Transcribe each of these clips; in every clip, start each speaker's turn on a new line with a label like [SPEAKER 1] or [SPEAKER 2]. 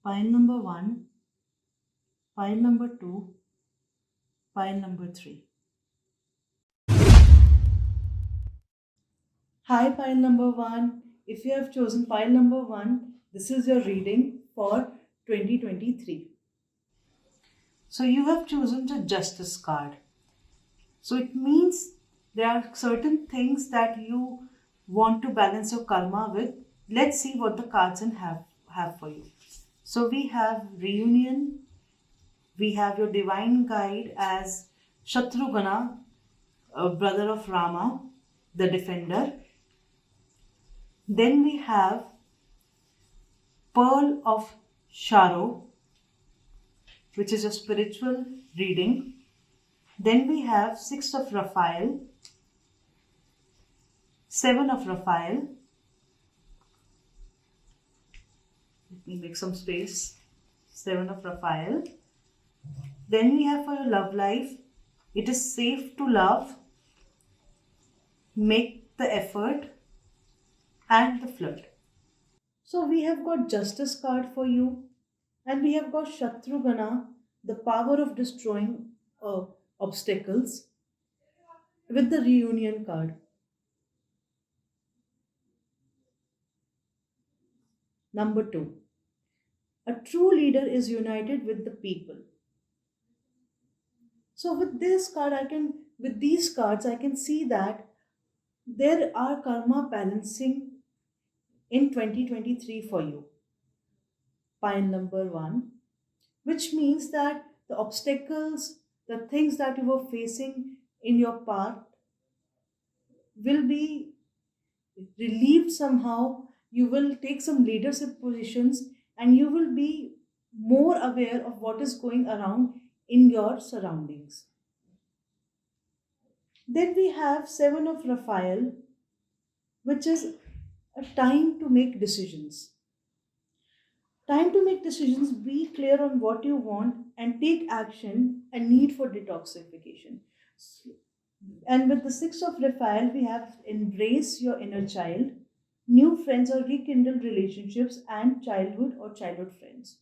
[SPEAKER 1] Pile number one, pile number two, pile number three. Hi, pile number one. If you have chosen pile number one, this is your reading for 2023. So you have chosen the Justice card. So it means there are certain things that you want to balance your karma with. Let's see what the cards have for you. So we have reunion, we have your divine guide as Shatrughna, a brother of Rama, the defender. Then we have Pearl of Sharo, which is a spiritual reading. Then we have Six of Raphael, Seven of Raphael. Let me make some space. Seven of Raphael. Then we have for your love life, it is safe to love, make the effort, and the flood. So we have got Justice card for you, and we have got Shatrughna, the power of destroying obstacles, with the reunion card. Number two, a true leader is united with the people. So with these cards, I can see that there are karma balancing in 2023 for you. Pile number one, which means that the obstacles, the things that you were facing in your path will be relieved somehow. You will take some leadership positions and you will be more aware of what is going around in your surroundings. Then we have Seven of Raphael, which is a time to make decisions. Time to make decisions, be clear on what you want and take action and need for detoxification. And with the Six of Raphael, we have embrace your inner child, new friends or rekindle relationships, and childhood or childhood friends.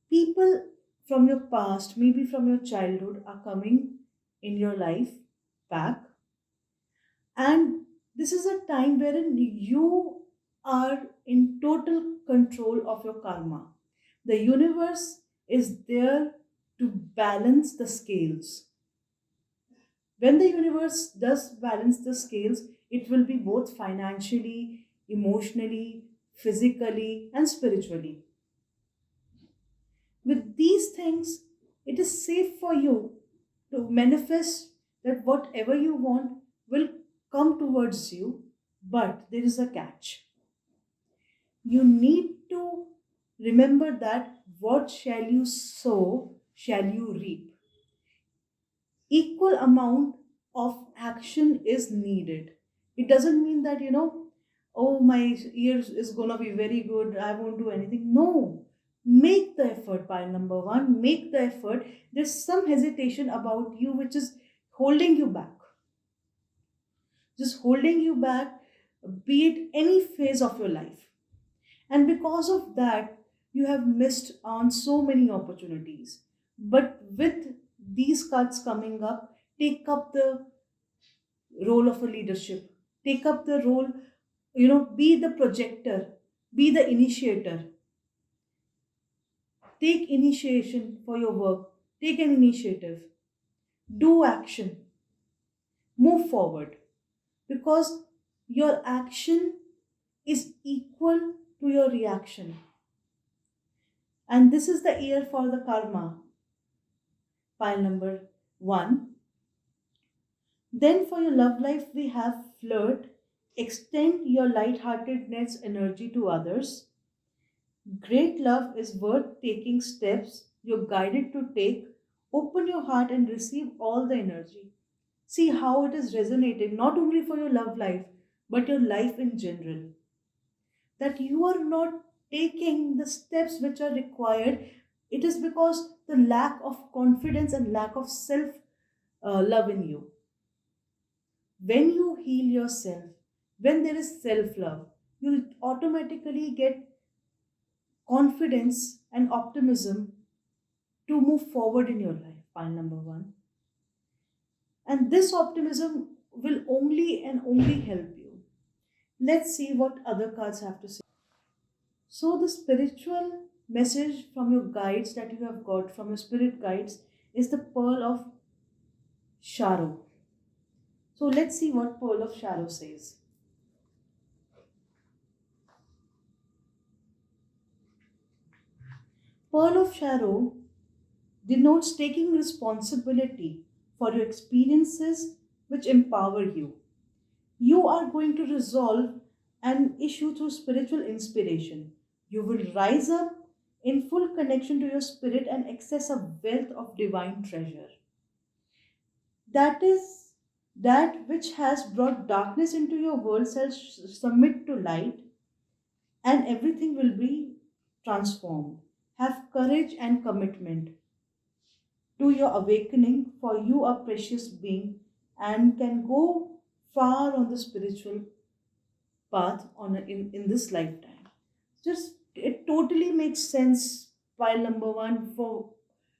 [SPEAKER 1] People from your past, maybe from your childhood, are coming in your life back. And this is a time wherein you are in total control of your karma. The universe is there to balance the scales. When the universe does balance the scales, it will be both financially, emotionally, physically, and spiritually. With these things, it is safe for you to manifest that whatever you want will come towards you, but there is a catch. You need to remember that what shall you sow, shall you reap. Equal amount of action is needed. It doesn't mean that, oh, my year is going to be very good, I won't do anything. No, make the effort. Pile number one, make the effort. There's some hesitation about you which is holding you back, just holding you back, be it any phase of your life. And because of that, you have missed on so many opportunities. But with these cards coming up, take up the role of a leadership, take up the role, be the projector, be the initiator, take initiation for your work, take an initiative, do action, move forward, because your action is equal to your reaction. And this is the year for the karma. Pile number one. Then for your love life, we have flirt. Extend your lightheartedness energy to others. Great love is worth taking steps you're guided to take. Open your heart and receive all the energy. See how it is resonating not only for your love life, but your life in general. That you are not taking the steps which are required, it is because the lack of confidence and lack of self love in you. When you heal yourself, when there is self love, you'll automatically get confidence, and optimism to move forward in your life. Pile number one. And this optimism will only and only help you. Let's see what other cards have to say. So, the spiritual message from your guides that you have got from your spirit guides is the Pearl of Shadow. So, let's see what Pearl of Shadow says. Pearl of Shadow denotes taking responsibility for your experiences which empower you. You are going to resolve an issue through spiritual inspiration. You will rise up in full connection to your spirit and access a wealth of divine treasure. That is, that which has brought darkness into your world shall submit to light, and everything will be transformed. Have courage and commitment to your awakening, for you are precious being and can go far on the spiritual path in this lifetime. Just it totally makes sense. Pile number one for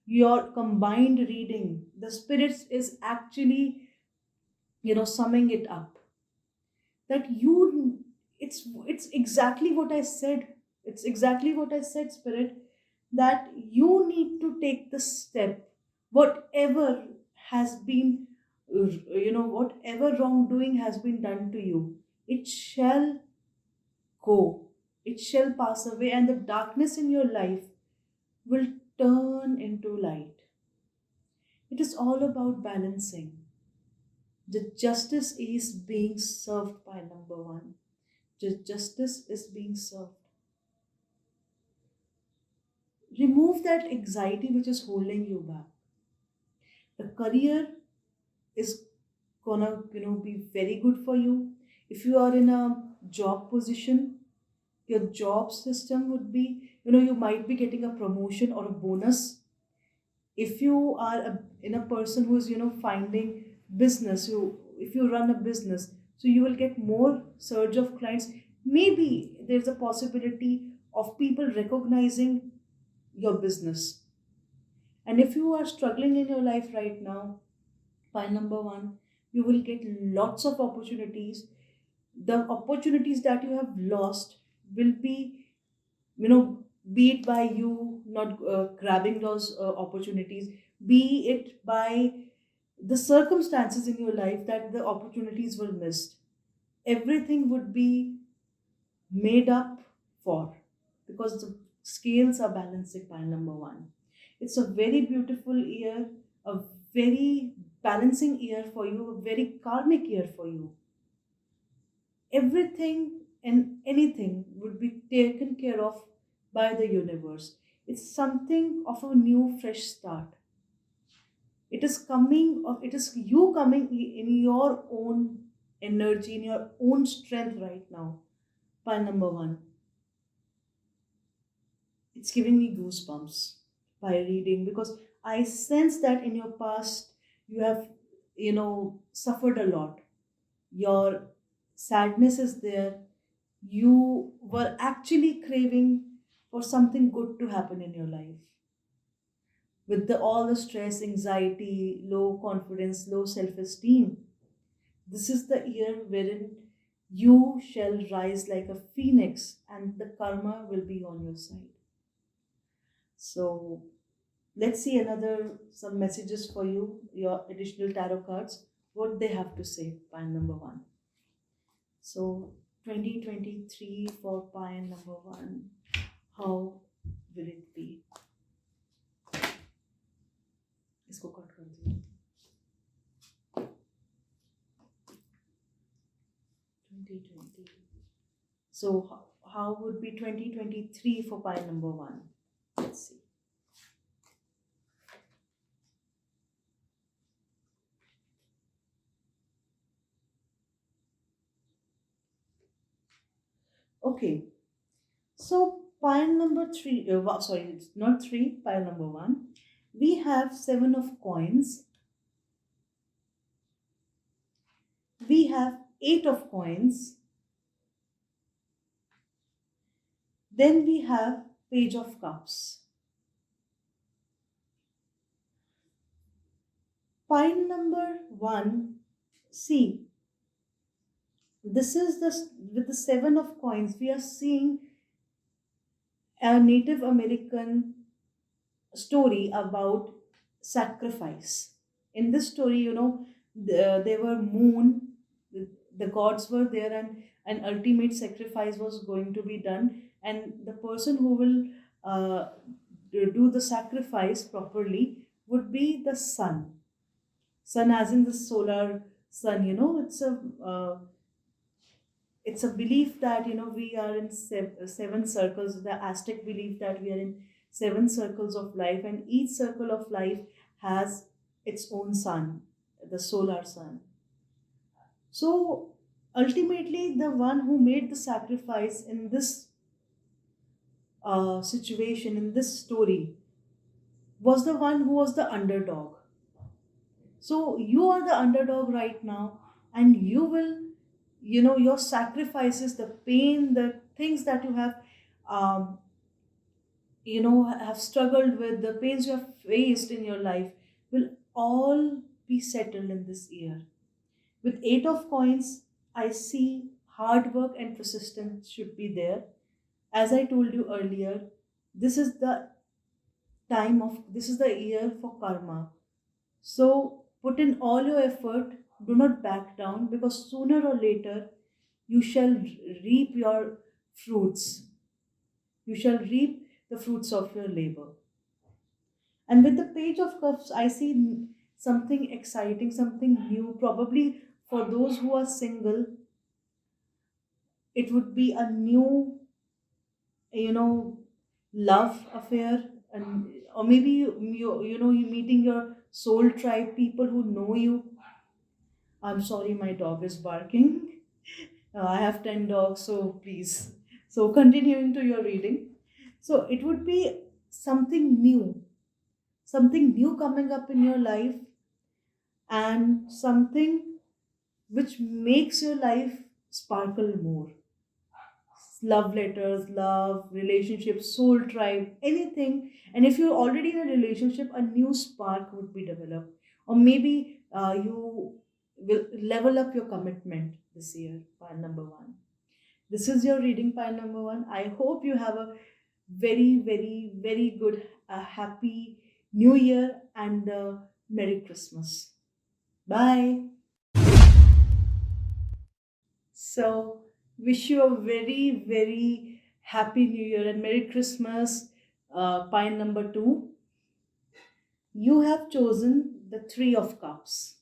[SPEAKER 1] your combined reading. The spirits is actually summing it up that you it's exactly what I said. It's exactly what I said, spirit, that you need to take the step. Whatever has been whatever wrongdoing has been done to you, it shall go, it shall pass away, and the darkness in your life will turn into light. It is all about balancing. The justice is being served by number one. The justice is being served. Remove that anxiety which is holding you back. The career is gonna be very good for you. If you are in a job position, your job system would be, you might be getting a promotion or a bonus. If you are in a person who is finding business, if you run a business, so you will get more surge of clients. Maybe there's a possibility of people recognizing your business. And if you are struggling in your life right now, by number one, you will get lots of opportunities. The opportunities that you have lost will be, be it by you not grabbing those opportunities, be it by the circumstances in your life that the opportunities were missed. Everything would be made up for, because the scales are balancing by number one. It's a very beautiful year, a very balancing year for you, a very karmic year for you. Everything and anything would be taken care of by the universe. It's something of a new, fresh start. It is you coming in your own energy, in your own strength right now. By number one, it's giving me goosebumps by reading, because I sense that in your past you have, suffered a lot. Your sadness is there. You were actually craving for something good to happen in your life. With all the stress, anxiety, low confidence, low self esteem, this is the year wherein you shall rise like a phoenix and the karma will be on your side. So, let's see another some messages for you, your additional tarot cards, what they have to say, pile number one. So 2023 for pile number one, how will it be? इसको cut कर दिया. 2020. So how would be 2023 for pile number one? Let's see. Okay, so pile number three, sorry, it's not three, pile number one. We have seven of coins. We have eight of coins. Then we have Page of Cups. Pile number one. See, this is with the seven of coins. We are seeing a Native American story about sacrifice. In this story, there were moon, the gods were there, and an ultimate sacrifice was going to be done. And the person who will do the sacrifice properly would be the sun. Sun, as in the solar sun. It's a belief that we are in seven circles. The Aztec belief that we are in seven circles of life, and each circle of life has its own sun, the solar sun. So ultimately, the one who made the sacrifice in this situation, in this story, was the one who was the underdog. So you are the underdog right now, and you will, your sacrifices, the pain, the things that you have, um, have struggled with, the pains you have faced in your life will all be settled in this year. With Eight of Coins, I see hard work and persistence should be there. As I told you earlier, this is the this is the year for karma. So put in all your effort, do not back down, because sooner or later you shall reap your fruits. You shall reap the fruits of your labor. And with the Page of Cups, I see something exciting, something new. Probably for those who are single, it would be a new, you know, love affair, and or maybe you meeting your soul tribe, people who know you. I'm sorry, my dog is barking. I have 10 dogs, so please. So, continuing to your reading. So, it would be something new coming up in your life, and something which makes your life sparkle more. Love letters, love, relationships, soul tribe, anything. And if you're already in a relationship, a new spark would be developed. Or maybe you will level up your commitment this year, pile number one. This is your reading, pile number one. I hope you have a very, very, very good, happy New Year, and Merry Christmas. Bye. So, wish you a very, very happy New Year and Merry Christmas. Pile number two. You have chosen the Three of Cups.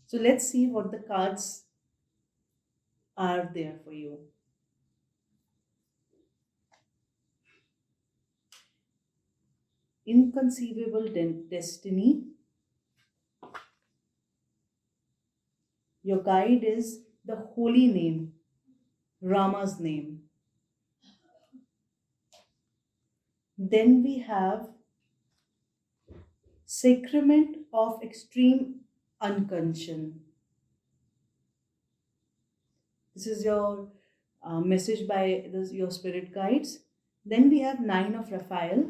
[SPEAKER 1] So, let's see what the cards are there for you. Inconceivable destiny. Your guide is the holy name, Rama's name. Then we have sacrament of extreme unconscious. This is your message by your spirit guides. Then we have Nine of Raphael.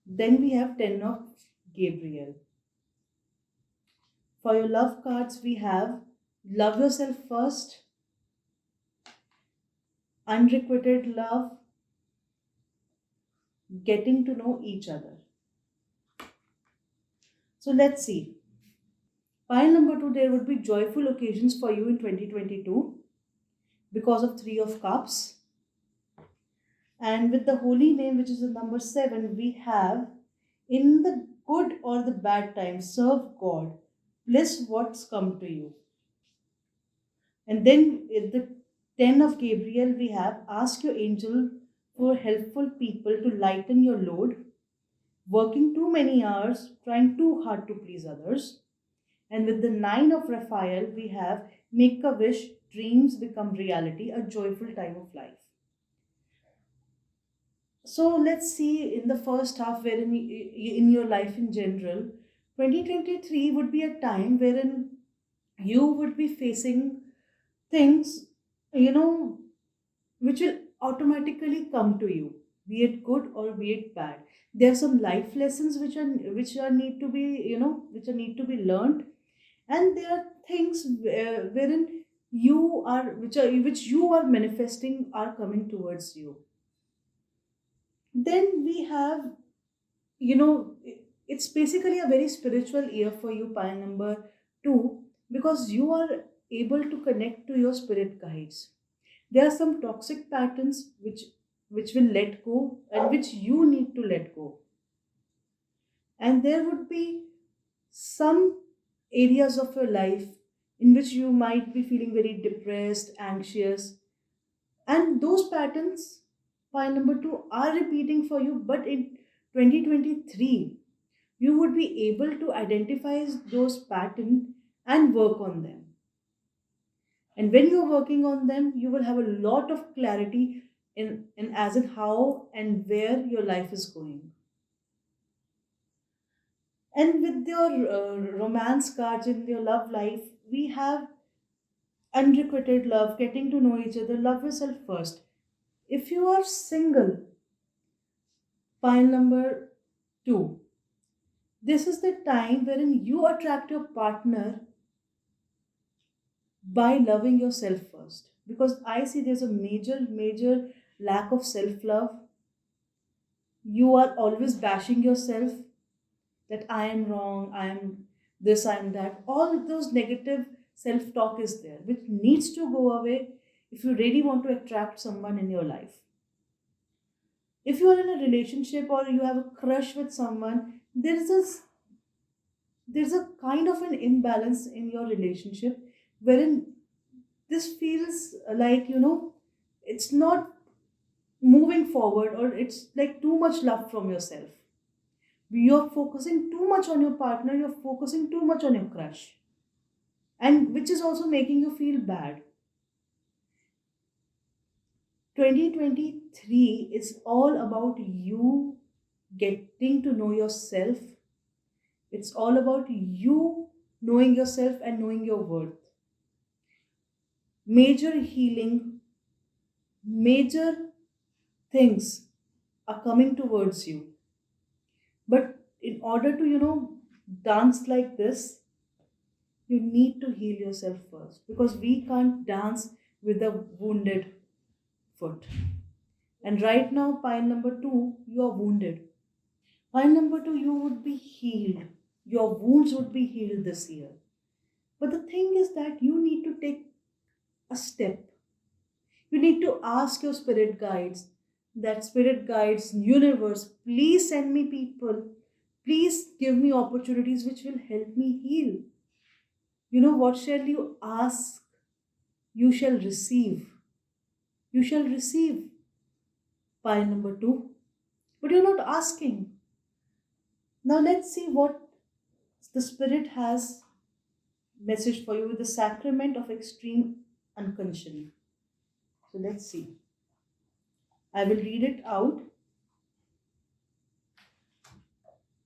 [SPEAKER 1] Then we have Ten of Gabriel. For your love cards, we have Love Yourself First, Unrequited Love, Getting to Know Each Other. So let's see. Pile number two, there would be joyful occasions for you in 2022 because of Three of Cups. And with the holy name, which is the number seven, we have in the good or the bad times, serve God. Bless what's come to you. And then in the 10 of Gabriel, we have ask your angel for helpful people to lighten your load, working too many hours, trying too hard to please others. And with the 9 of Raphael, we have make a wish, dreams become reality, a joyful time of life. So let's see in the first half, wherein in your life in general, 2023 would be a time wherein you would be facing things you know, which will automatically come to you, be it good or be it bad. There are some life lessons which are need to be, which are need to be learned, and there are things wherein which you are manifesting are coming towards you. Then we have, you know, it's basically a very spiritual year for you, pile number 2, because you are able to connect to your spirit guides. There are some toxic patterns which will let go and which you need to let go. And there would be some areas of your life in which you might be feeling very depressed, anxious, and those patterns, point number 2, are repeating for you. But in 2023, you would be able to identify those patterns and work on them. And when you're working on them, you will have a lot of clarity in as in how and where your life is going. And with your romance cards in your love life, we have unrequited love, getting to know each other, love yourself first. If you are single, pile number 2, this is the time wherein you attract your partner by loving yourself first. Because I see there's a major lack of self love. You are always bashing yourself that I am wrong, I am this, I am that. All those negative self talk is there, which needs to go away if you really want to attract someone in your life. If you are in a relationship or you have a crush with someone, there's a kind of an imbalance in your relationship wherein this feels like, it's not moving forward, or it's like too much love from yourself. You're focusing too much on your partner, you're focusing too much on your crush, and which is also making you feel bad. 2023 is all about you getting to know yourself. It's all about you knowing yourself and knowing your worth. Major healing, major things are coming towards you. But in order to, dance like this, you need to heal yourself first, because we can't dance with a wounded foot. And right now, pile number 2, you are wounded. Pile number 2, you would be healed. Your wounds would be healed this year. But the thing is that you need to take a step. You need to ask your spirit guides, that spirit guides, universe, please send me people. Please give me opportunities which will help me heal. You know, what shall you ask? You shall receive. You shall receive. Pile number 2. But you're not asking. Now let's see what the spirit has message for you with the sacrament of extreme uncondition. So let's see. I will read it out.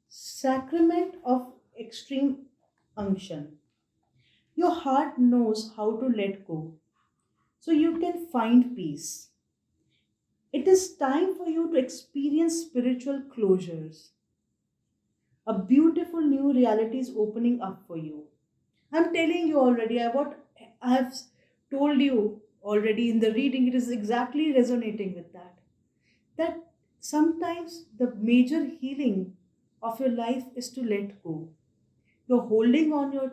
[SPEAKER 1] Sacrament of extreme unction. Your heart knows how to let go, so you can find peace. It is time for you to experience spiritual closures. A beautiful new reality is opening up for you. I'm telling you already, what I have told you already in the reading, it is exactly resonating with that. That sometimes the major healing of your life is to let go. You're holding on your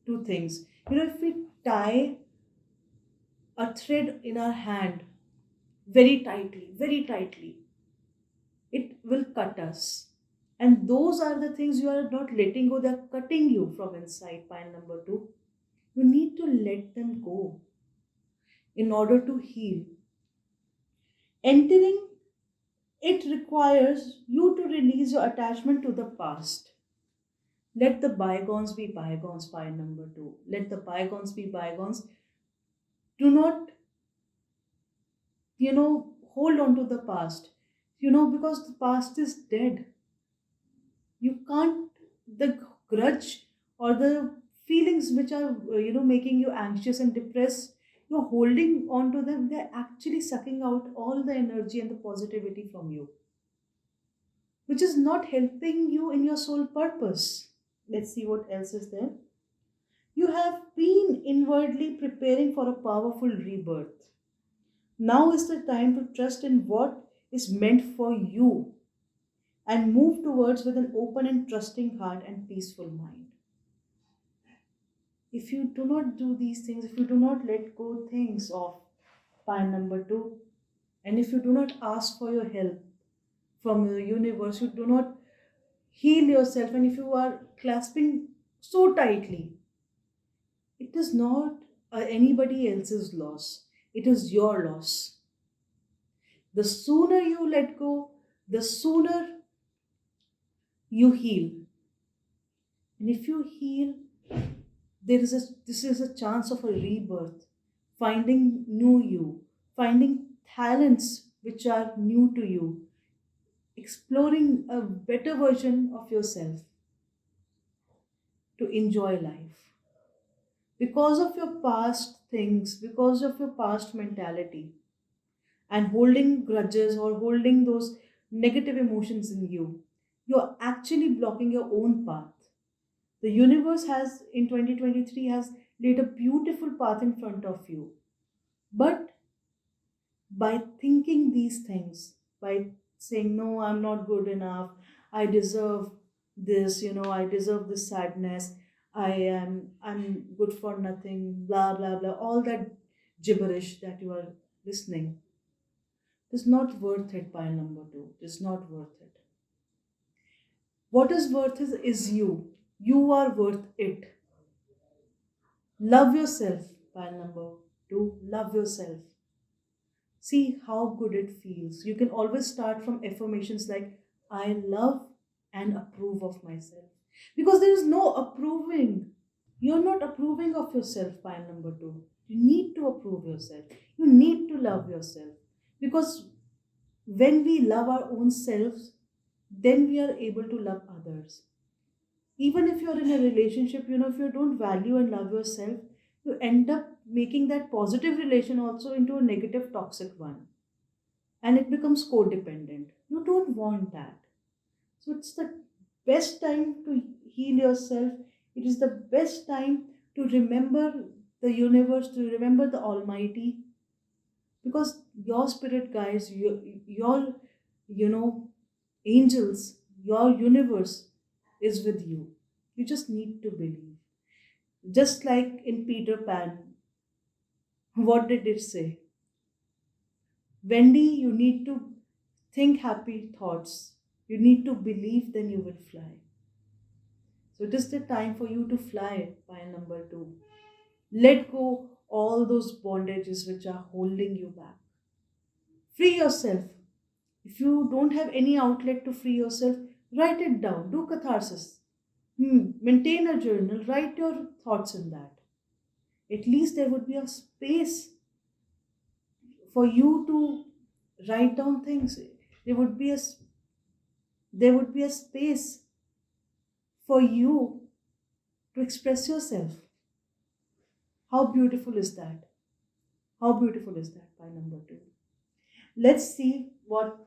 [SPEAKER 1] two things. If we tie a thread in our hand very tightly, it will cut us. And those are the things you are not letting go, they're cutting you from inside. Pile number 2. You need to let them go in order to heal. Entering it requires you to release your attachment to the past. Let the bygones be bygones, pile number 2. Let the bygones be bygones. Do not, hold on to the past. Because the past is dead. You can't, the grudge or the feelings which are, making you anxious and depressed, you're holding on to them, they're actually sucking out all the energy and the positivity from you, which is not helping you in your soul purpose. Let's see what else is there. You have been inwardly preparing for a powerful rebirth. Now is the time to trust in what is meant for you and move towards with an open and trusting heart and peaceful mind. If you do not do these things, if you do not let go things of pile number two, and if you do not ask for your help from the universe, you do not heal yourself, and if you are clasping so tightly, it is not anybody else's loss, it is your loss. The sooner you let go, the sooner you heal. And if you heal, this is a chance of a rebirth, finding new you, finding talents which are new to you, exploring a better version of yourself to enjoy life. Because of your past things, because of your past mentality, and holding grudges or holding those negative emotions in you, you're actually blocking your own path. The universe has, in 2023, has laid a beautiful path in front of you. But by thinking these things, by saying, no, I'm not good enough, I deserve this, I deserve this sadness, I'm good for nothing, blah, blah, blah, all that gibberish that you are listening is not worth it, pile number two. It's not worth it. What is worth is you. You are worth it. Love yourself, pile number two. Love yourself. See how good it feels. You can always start from affirmations like, I love and approve of myself. Because there is no approving. You're not approving of yourself, pile number two. You need to approve yourself. You need to love yourself. Because when we love our own selves, then we are able to love others. Even if you're in a relationship, if you don't value and love yourself, you end up making that positive relation also into a negative, toxic one. And it becomes codependent. You don't want that. So it's the best time to heal yourself. It is the best time to remember the universe, to remember the Almighty, because your spirit guides, your you know, angels, your universe is with you. You just need to believe. Just like in Peter Pan, what did it say? Wendy, you need to think happy thoughts. You need to believe, then you will fly. So it is the time for you to fly, pile number two. Let go all those bondages which are holding you back. Free yourself. If you don't have any outlet to free yourself, write it down. Do catharsis. Maintain a journal. Write your thoughts in that. At least there would be a space for you to write down things. There would be a there would be a space for you to express yourself. How beautiful is that? How beautiful is that? By number two. Let's see what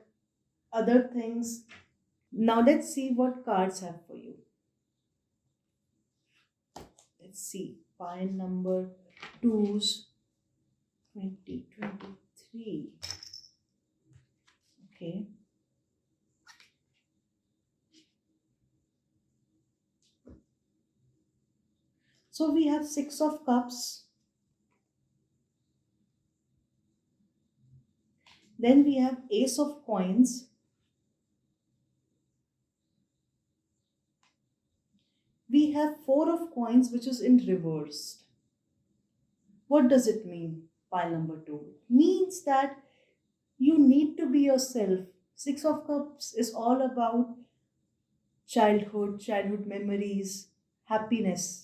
[SPEAKER 1] other things. Now let's see what cards have for you. Let's see. Pile number two's 2023. Okay. So we have Six of Cups. Then we have Ace of Coins. We have Four of Coins, which is in reversed. What does it mean? Pile number two. Means that you need to be yourself. Six of Cups is all about childhood memories, happiness.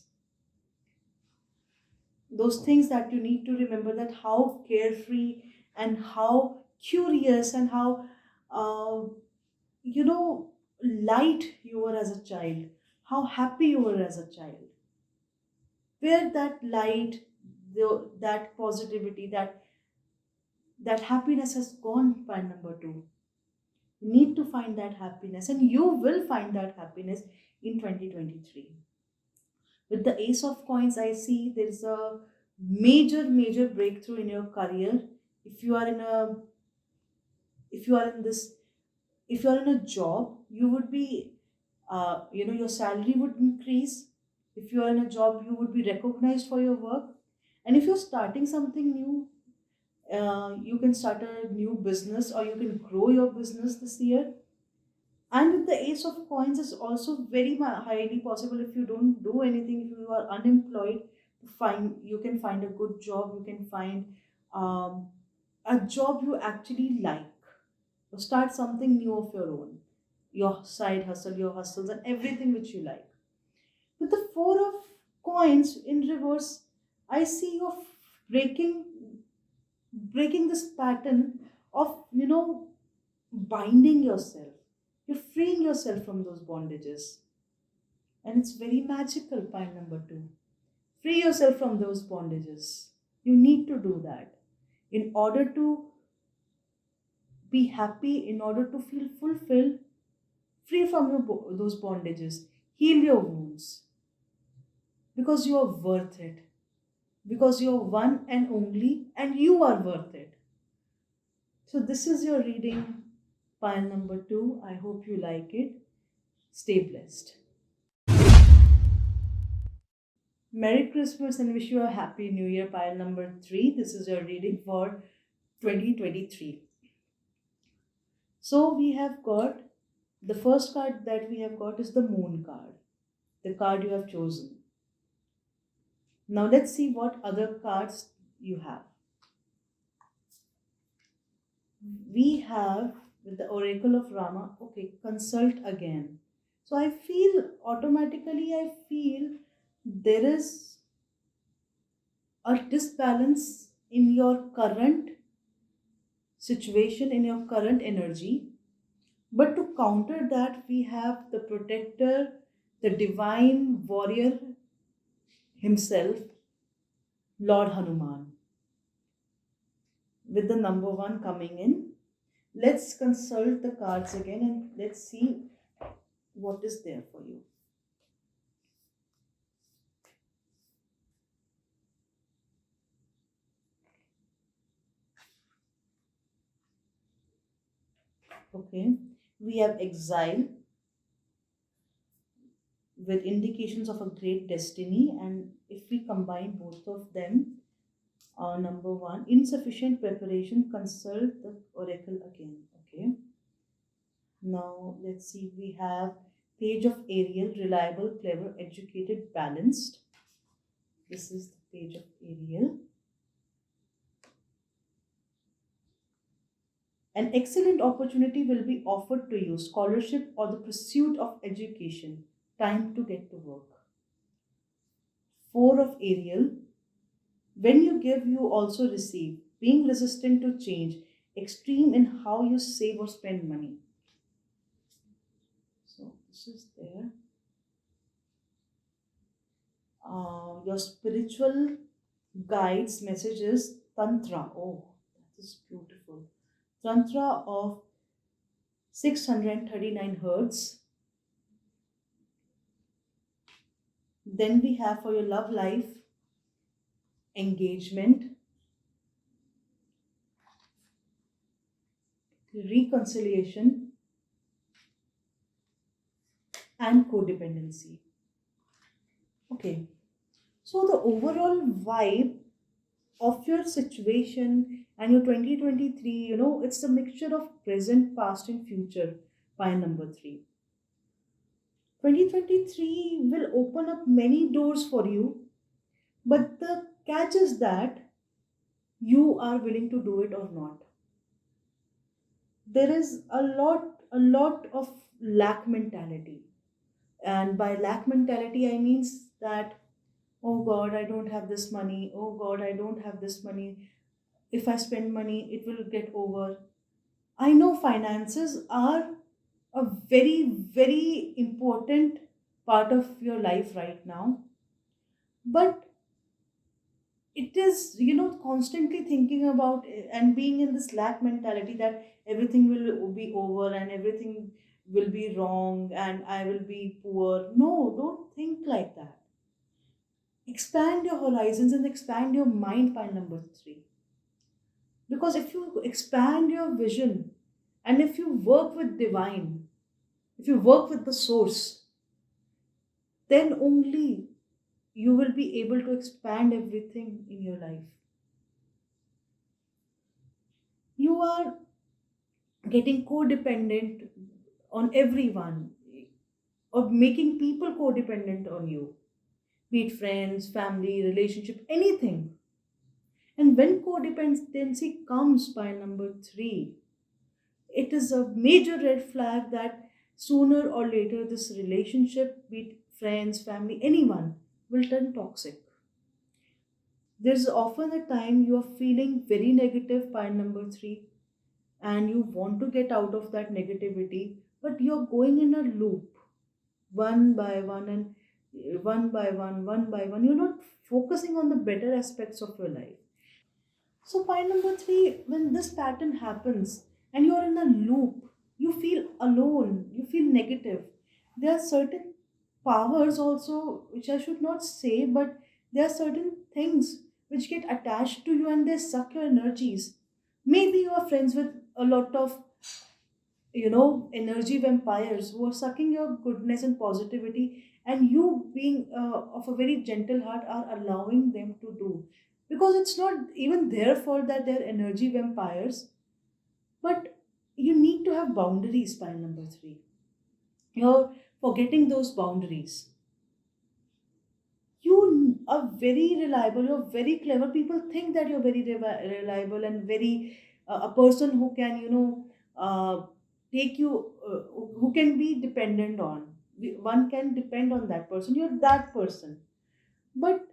[SPEAKER 1] Those things that you need to remember, that how carefree and how curious and how, uh, you know, light you were as a child, how happy you were as a child. Where that light, that positivity, that happiness has gone by number two. You need to find that happiness, and you will find that happiness in 2023. With the ace of coins, I see there is a major breakthrough in your career. If you are in a if you are in this if you are in a job, you would be your salary would increase. If you are in a job, you would be recognized for your work. And if you're starting something new, you can start a new business, or you can grow your business this year. And with the ace of coins, it's also very highly possible, if you don't do anything, if you are unemployed, to find you can find a good job. You can find um, a job you actually like, or start something new of your own, your side hustle, your hustles, and everything which you like. With the four of coins in reverse, I see you breaking breaking this pattern of, binding yourself. You're freeing yourself from those bondages. And it's very magical, pile number two. Free yourself from those bondages. You need to do that in order to be happy, in order to feel fulfilled, free from those bondages. Heal your wounds, because you are worth it. Because you're one and only, and you are worth it. So, this is your reading, pile number two. I hope you like it. Stay blessed. Merry Christmas and wish you a happy new year, pile number three. This is your reading for 2023. So, we have got the first card that we have got is the moon card, the card you have chosen. Now, let's see what other cards you have. We have with the oracle of Rama, okay, consult again. So, I feel there is a disbalance in your current situation, in your current energy. But to counter that, we have the protector, the divine warrior himself, Lord Hanuman, with the number one coming in. Let's consult the cards again and let's see what is there for you. Okay, we have exile with indications of a great destiny, and if we combine both of them, number one, insufficient preparation, consult the oracle again. Okay, now let's see, we have page of Ariel, reliable, clever, educated, balanced. This is the page of Ariel. An excellent opportunity will be offered to you, scholarship or the pursuit of education. Time to get to work. Four of Ariel, when you give, you also receive. Being resistant to change, extreme in how you save or spend money. So, this is there. Your spiritual guides, messages, Tantra. Oh, that is beautiful. Tantra of 639 hertz. Then we have for your love life, engagement, reconciliation, and codependency. Okay, so the overall vibe of your situation and your 2023, it's a mixture of present, past, and future. By number three, 2023 will open up many doors for you, but the catch is that you are willing to do it or not. There is a lot of lack mentality, and by lack mentality I means that, oh god, I don't have this money, oh god, I don't have this money, if I spend money it will get over. I know finances are a very important part of your life right now, but it is, constantly thinking about and being in this lack mentality that everything will be over and everything will be wrong and I will be poor. No, don't think like that. Expand your horizons and expand your mind by number three. Because if you expand your vision and if you work with divine, if you work with the source, then only you will be able to expand everything in your life. You are getting codependent on everyone or making people codependent on you, be it friends, family, relationship, anything. And when codependency comes by number three, it is a major red flag that sooner or later this relationship, be it friends, family, anyone, will turn toxic. There's often a time you are feeling very negative by number three and you want to get out of that negativity, but you're going in a loop one by one and one by one. You're not focusing on the better aspects of your life. So, point number three, when this pattern happens and you're in a loop, you feel alone, you feel negative. There are certain powers also, which I should not say, but there are certain things which get attached to you and they suck your energies. Maybe you are friends with a lot of energy vampires who are sucking your goodness and positivity, and you being of a very gentle heart are allowing them to do, because it's not even their fault that they're energy vampires. But you need to have boundaries by number three. You're forgetting those boundaries. You are very reliable, you're very clever. People think that you're very reliable and very a person who can take you, who can be dependent on. One can depend on that person, you're that person. But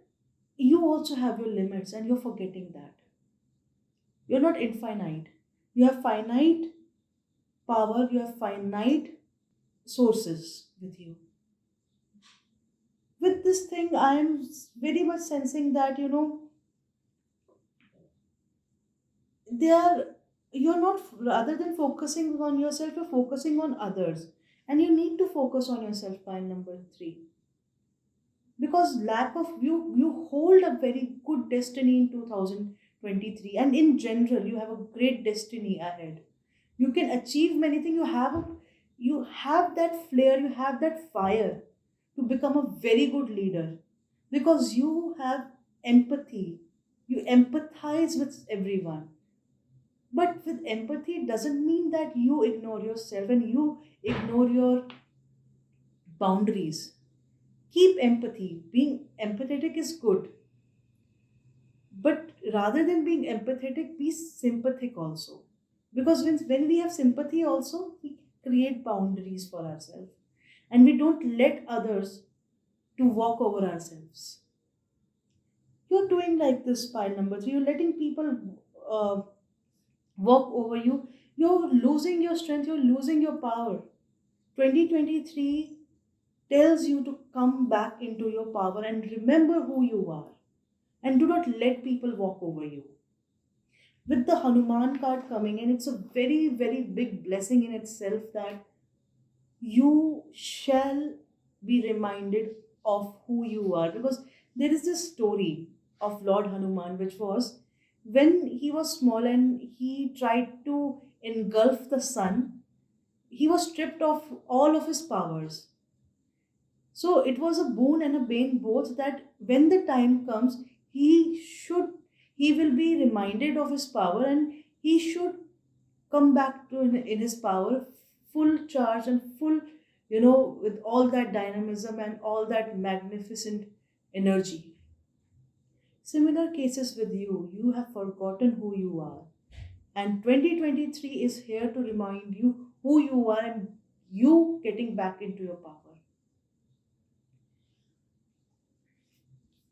[SPEAKER 1] you also have your limits and you're forgetting that you're not infinite. You have finite power, you have finite sources with you. With this thing, I'm very much sensing that they are, you're not, rather than focusing on yourself, you're focusing on others. And you need to focus on yourself by number three, because lack of you hold a very good destiny in 2023, and in general you have a great destiny ahead. You can achieve many things. You have that flair, you have that fire to become a very good leader, because you have empathy. You empathize with everyone. But with empathy, it doesn't mean that you ignore yourself and you ignore your boundaries. Keep empathy. Being empathetic is good. But rather than being empathetic, be sympathetic also. Because when we have sympathy also, we create boundaries for ourselves. And we don't let others to walk over ourselves. You're doing like this pile number three. You're letting people walk over you. You're losing your strength. You're losing your power. 2023 tells you to come back into your power and remember who you are, and do not let people walk over you. With the Hanuman card coming in, it's a very, very big blessing in itself that you shall be reminded of who you are. Because there is this story of Lord Hanuman, which was when he was small and he tried to engulf the sun, he was stripped of all of his powers. So it was a boon and a bane both, that when the time comes, he should, he will be reminded of his power and he should come back to in his power, full charge and full, with all that dynamism and all that magnificent energy. Similar cases with you. You have forgotten who you are. And 2023 is here to remind you who you are and you getting back into your power.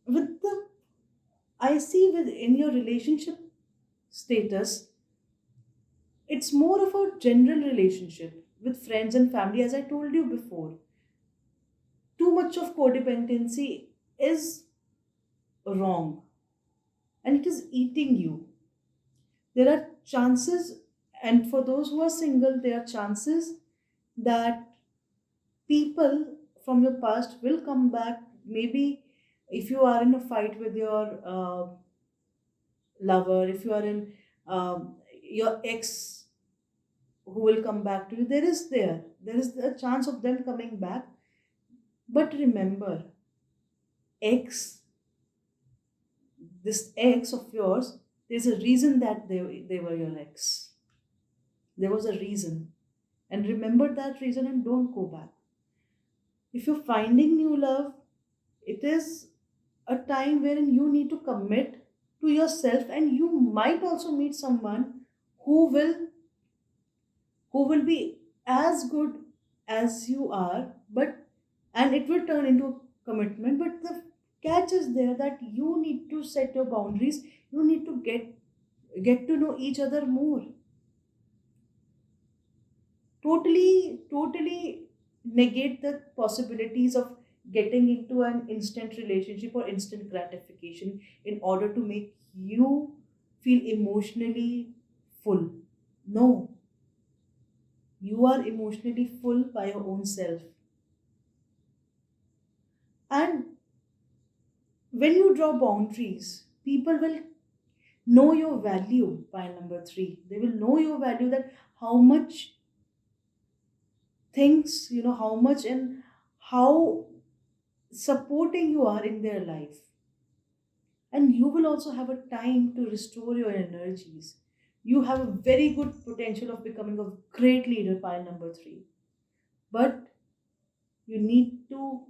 [SPEAKER 1] With the I see with in your relationship status, it's more of a general relationship with friends and family. As I told you before, too much of codependency is wrong. and it is eating you. There are chances, and for those who are single, there are chances that people from your past will come back. Maybe if you are in a fight with your lover, if you are in your ex who will come back to you, there is a chance of them coming back. But remember, ex, this ex of yours, there's a reason that they were your ex. There was a reason, and remember that reason and don't go back. If you're finding new love, it is a time wherein you need to commit to yourself, and you might also meet someone who will who will be as good as you are, but and it will turn into a commitment. But the catch is there that you need to set your boundaries. You need to get to know each other more. Totally negate the possibilities of getting into an instant relationship or instant gratification in order to make you feel emotionally full. No, you are emotionally full by your own self. And when you draw boundaries, people will know your value. By number 3, they will know your value, that how much things, how much and how supporting you are in their life. And you will also have a time to restore your energies. You have a very good potential of becoming a great leader, by number 3. But you need to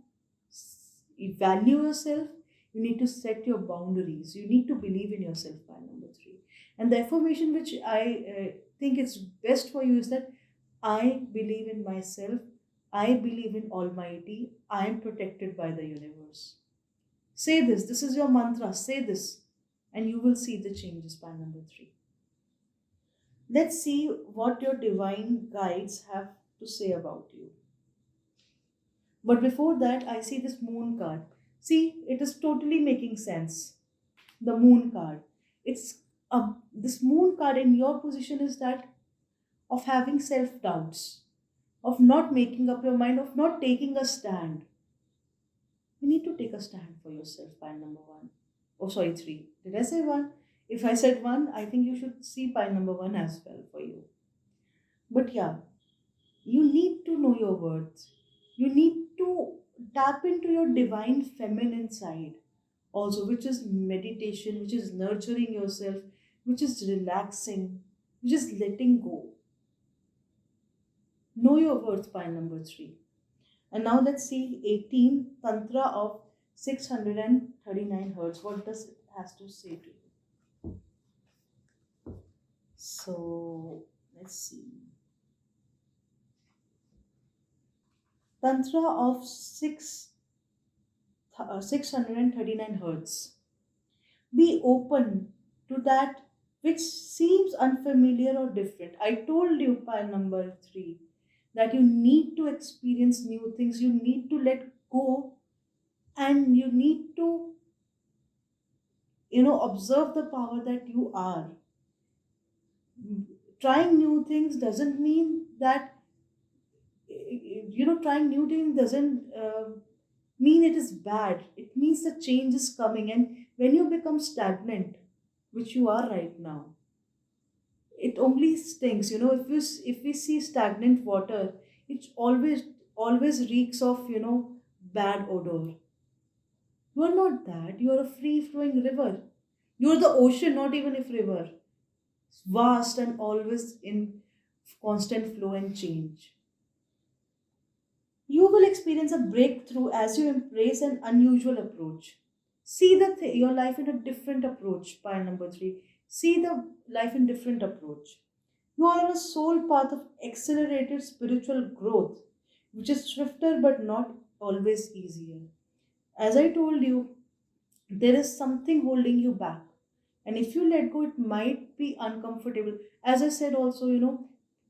[SPEAKER 1] value yourself. You need to set your boundaries. You need to believe in yourself, by number 3. And the affirmation which I think it's best for you is that I believe in myself. I believe in Almighty. I am protected by the universe. Say this. This is your mantra. Say this, and you will see the changes, by number 3. Let's see what your divine guides have to say about you. But before that, I see this moon card. See, it is totally making sense. The moon card. It's this moon card in your position is that of having self doubts, of not making up your mind, of not taking a stand. You need to take a stand for yourself, by number 1. Oh, sorry, 3. Did I say 1? If I said 1, I think you should see by number 1 as well for you. But yeah, you need to know your worth. You need to tap into your divine feminine side also, which is meditation, which is nurturing yourself, which is relaxing, which is letting go. Know your worth, by number 3. And now let's see 18 Tantra of 639 Hertz. What does it has to say to you? So let's see. Tantra of 639 Hertz. Be open to that which seems unfamiliar or different. I told you, by number 3, that you need to experience new things. You need to let go, and you need to, observe the power that you are. Trying new things doesn't mean that, trying new things doesn't mean it is bad. It means the change is coming. And when you become stagnant, which you are right now, it only stinks. If we see stagnant water, it always reeks of, bad odor. You are not that. You are a free flowing river. You are the ocean, not even if river. Vast and always in constant flow and change. You will experience a breakthrough as you embrace an unusual approach. See your life in a different approach, by number 3. See the life in different approach. You are on a soul path of accelerated spiritual growth, which is swifter but not always easier. As I told you, there is something holding you back. And if you let go, it might be uncomfortable. As I said, also,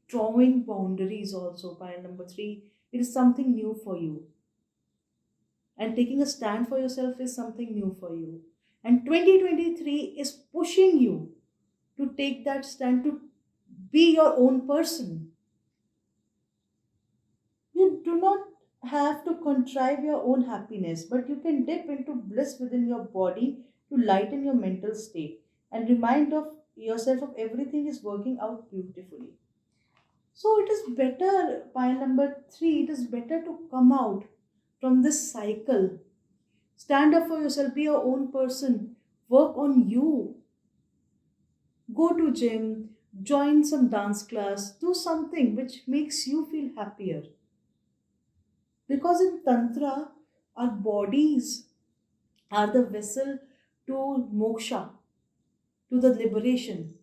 [SPEAKER 1] drawing boundaries, also, by number 3, it is something new for you. And taking a stand for yourself is something new for you. And 2023 is pushing you to take that stand, to be your own person. You do not have to contrive your own happiness, but you can dip into bliss within your body to lighten your mental state and remind of yourself of everything is working out beautifully. So it is better, pile number three, it is better to come out from this cycle. Stand up for yourself, be your own person, work on you, go to gym, join some dance class, do something which makes you feel happier. Because in Tantra, our bodies are the vessel to moksha, to the liberation.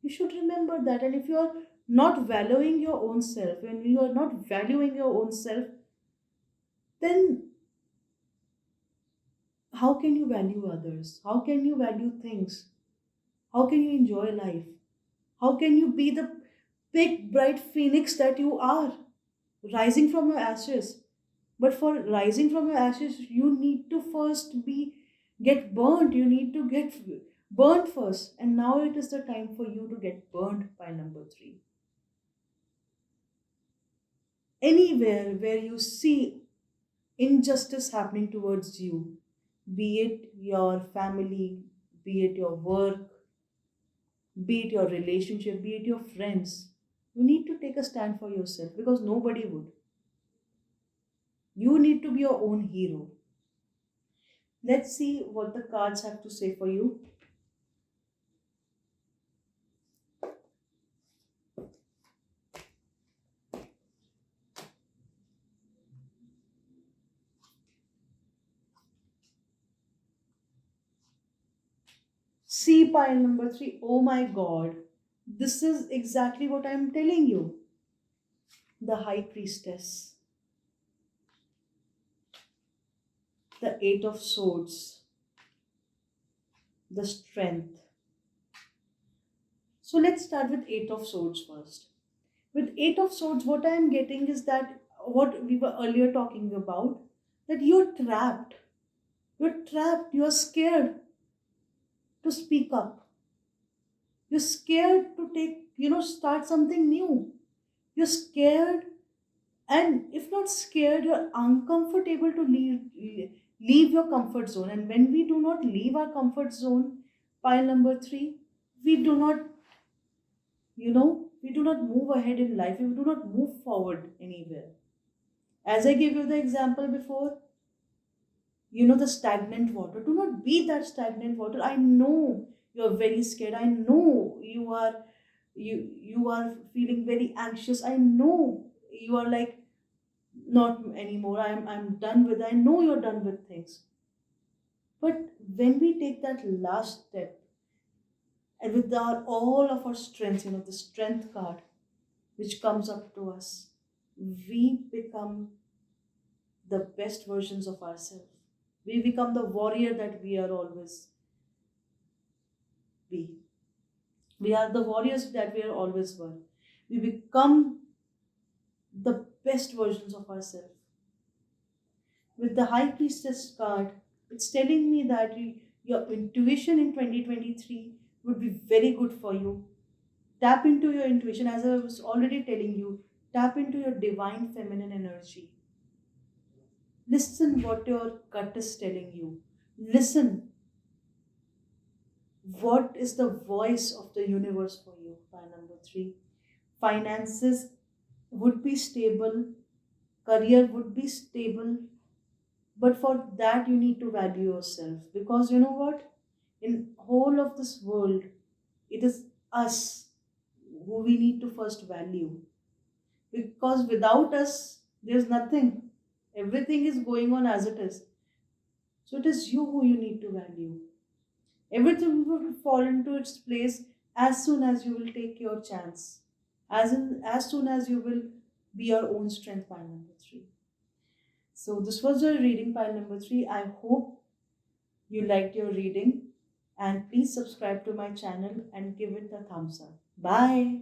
[SPEAKER 1] You should remember that. And if you are not valuing your own self, when you are not valuing your own self, then how can you value others? How can you value things? How can you enjoy life? How can you be the big, bright phoenix that you are, rising from your ashes? But for rising from your ashes, you need to first be get burnt. You need to get burnt first. And now it is the time for you to get burnt by number three. Anywhere where you see injustice happening towards you, be it your family, be it your work, be it your relationship, be it your friends, you need to take a stand for yourself because nobody would. You need to be your own hero. Let's see what the cards have to say for you. See pile number three. Oh my god. This is exactly what I'm telling you. The High Priestess, the Eight of Swords, the Strength. So let's start with Eight of Swords first. With Eight of Swords, what I am getting is that what we were earlier talking about, that you're trapped. You're trapped. You're scared to speak up. You're scared to take, start something new. You're scared, and if not scared, you're uncomfortable to leave your comfort zone. And when we do not leave our comfort zone, pile number three, we do not, we do not move ahead in life. We do not move forward anywhere. As I gave you the example before, the stagnant water, do not be that stagnant water. I know you're very scared. I know you are feeling very anxious. I know you are like, not anymore, I'm done with, I know you're done with things. But when we take that last step, and with all of our strengths, the strength card which comes up to us, we become the best versions of ourselves. We become the warrior that we are always be. We are the warriors that we are always were. We become the best versions of ourselves. With the High Priestess card, it's telling me that your intuition in 2023 would be very good for you. Tap into your intuition, as I was already telling you, tap into your divine feminine energy. Listen what your gut is telling you. Listen what is the voice of the universe for you. By number three, finances would be stable, career would be stable, but for that you need to value yourself, because you know what, in whole of this world, it is us who we need to first value, because without us there's nothing. Everything is going on as it is. So it is you who you need to value. Everything will fall into its place as soon as you will take your chance, as soon as you will be your own strength. Pile number three. So this was your reading, pile number three. I hope you liked your reading, and please subscribe to my channel and give it a thumbs up. Bye.